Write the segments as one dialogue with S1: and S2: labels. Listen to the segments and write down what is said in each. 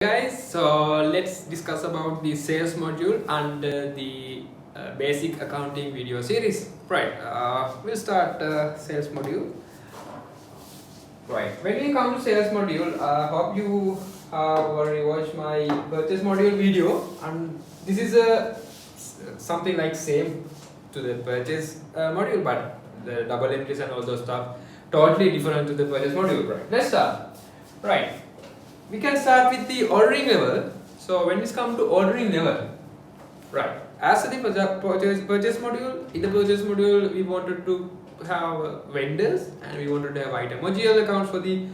S1: Guys, so let's discuss about the sales module and the basic accounting video series. Right, we'll start sales module. Right, when we come to sales module, hope you have already watched my purchase module video, and this is something like same to the purchase module, but the double entries and all those stuff totally different to the purchase module. Right, let's start. Right. We can start with the ordering level. So when it comes to ordering level, right, as the purchase module, in the purchase module we wanted to have vendors and we wanted to have item or GL accounts for the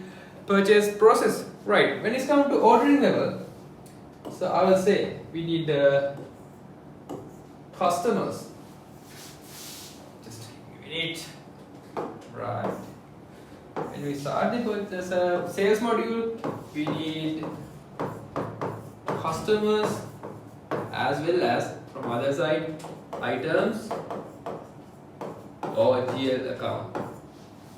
S1: purchase process. Right, when it comes to ordering level, so I will say we need the customers. Just give me a minute. Right. When we start the purchase sales module, we need customers as well as from other side items or GL account.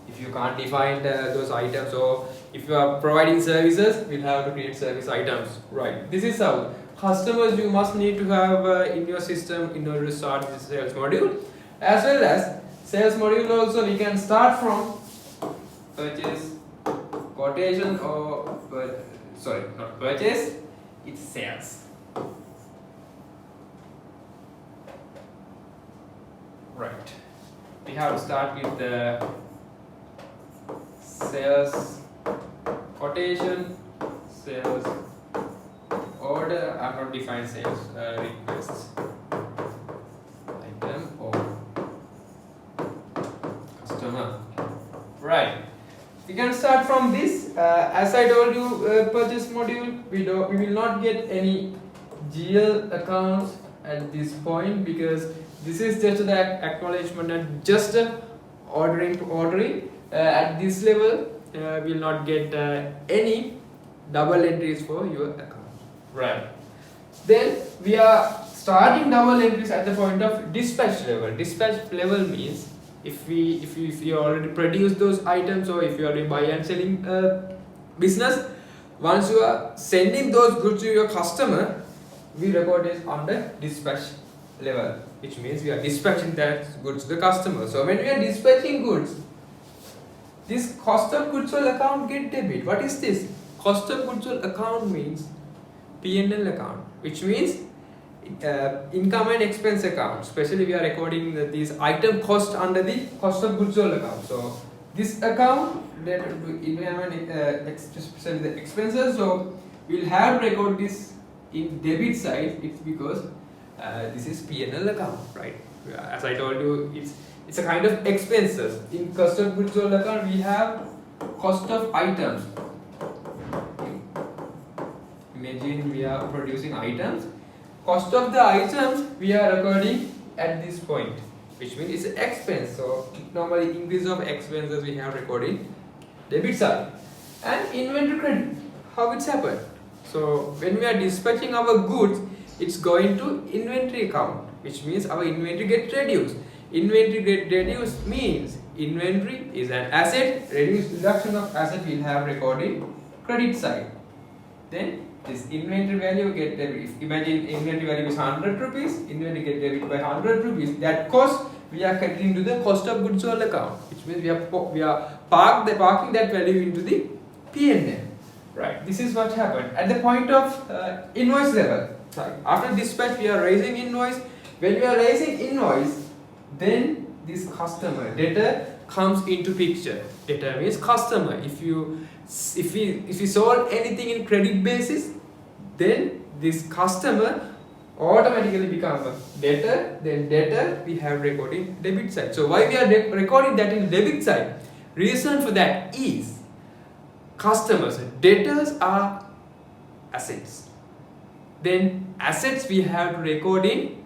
S1: If you can't define those items, or if you are providing services, we'll have to create service items. Right. This is how customers you must need to have in your system in order to start this sales module. As well as sales module also we can start from purchase quotation or sorry, not purchase, it's sales. Right, we have to start with the sales quotation, sales order. I'm not defined sales requests, item or customer. Right. We can start from this. As I told you, purchase module, we will not get any GL accounts at this point because this is just the acknowledgement and just ordering to ordering. At this level, we will not get any double entries for your account. Right. Then we are starting double entries at the point of dispatch level. Dispatch level means if you already produce those items, or if you are doing buy and selling business, once you are sending those goods to your customer, we record it on the dispatch level, which means we are dispatching that goods to the customer. So when we are dispatching goods, this cost of goods sold account get debit. What is this? Cost of goods sold account means P&L account, which means income and expense account. Especially we are recording these item cost under the cost of goods sold account. So this account related to income and especially the expenses. So we'll have to record this in debit side. It's because this is P&L account, right? As I told you, it's a kind of expenses. In cost of goods sold account, we have cost of items. Imagine we are producing items. Cost of the items we are recording at this point, which means it's an expense. So normally increase of expenses we have recording debit side. And inventory credit, how it's happened. So when we are dispatching our goods, it's going to inventory account, which means our inventory gets reduced. Inventory get reduced means inventory is an asset. Reduction of asset we'll have recording credit side. Then this inventory value get debit. Imagine inventory value is 100 rupees, inventory get debit by 100 rupees. That cost we are crediting to the cost of goods sold account, which means we are parking that value into the P&L. Right. This is what happened at the point of invoice level. Sorry. After dispatch, we are raising invoice. When we are raising invoice, then this customer debtor comes into picture. Debtor means customer. If we sold anything in credit basis, then this customer automatically become a debtor. Then debtor we have recording debit side. So why we are recording that in debit side? Reason for that is customers, debtors are assets. Then assets we have to record in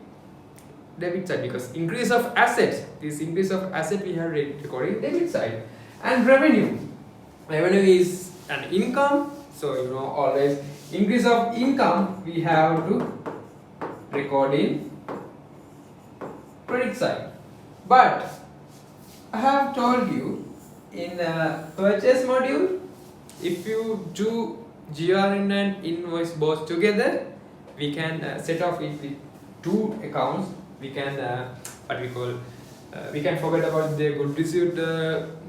S1: debit side because increase of assets. This increase of asset we have recorded in debit side. And revenue. Revenue is an income. So you know always increase of income we have to record in credit side. But I have told you in purchase module, if you do GRN and invoice both together, we can set off it with two accounts. We can what we call we can forget about the good received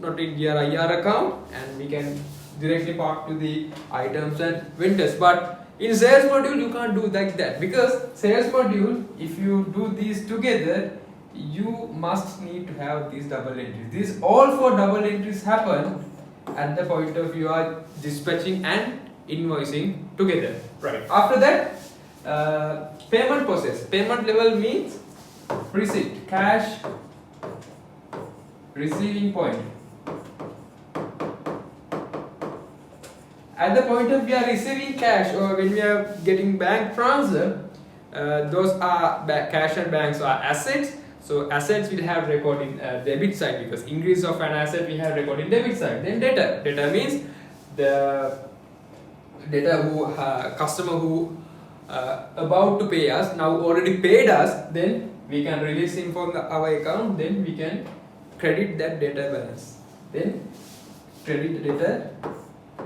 S1: not in IR account, and we can directly park to the items and vendors. But in sales module you can't do like that, because sales module, if you do these together, you must need to have these double entries. These all four double entries happen at the point of you are dispatching and invoicing together. Right. After that, payment process. Payment level means receipt, cash, receiving point. At the point of we are receiving cash, or when we are getting bank transfer, those are cash and banks are assets. So assets will have record in debit side, because increase of an asset we have record in debit side. Then data. Data means the data who customer who about to pay us now already paid us. Then we can release him from our account. Then we can credit that data balance. Then credit data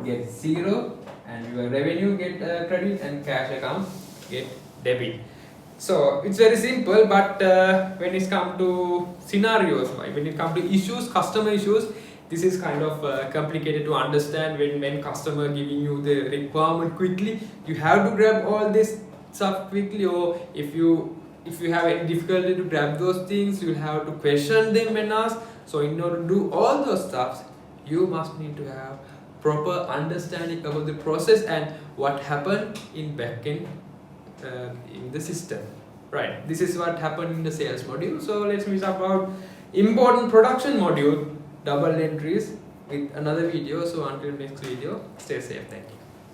S1: get 0, and your revenue get credit, and cash account get debit. So it's very simple, but when it comes to scenarios, when it comes to issues, customer issues, this is kind of complicated to understand. When customer giving you the requirement quickly, you have to grab all this stuff quickly, or if you have any difficulty to grab those things, you have to question them and ask. So in order to do all those stuffs, you must need to have proper understanding about the process and what happened in backend in the system. Right, this is what happened in the sales module. So let's meet about important production module, double entries, with another video. So until next video, stay safe. Thank you.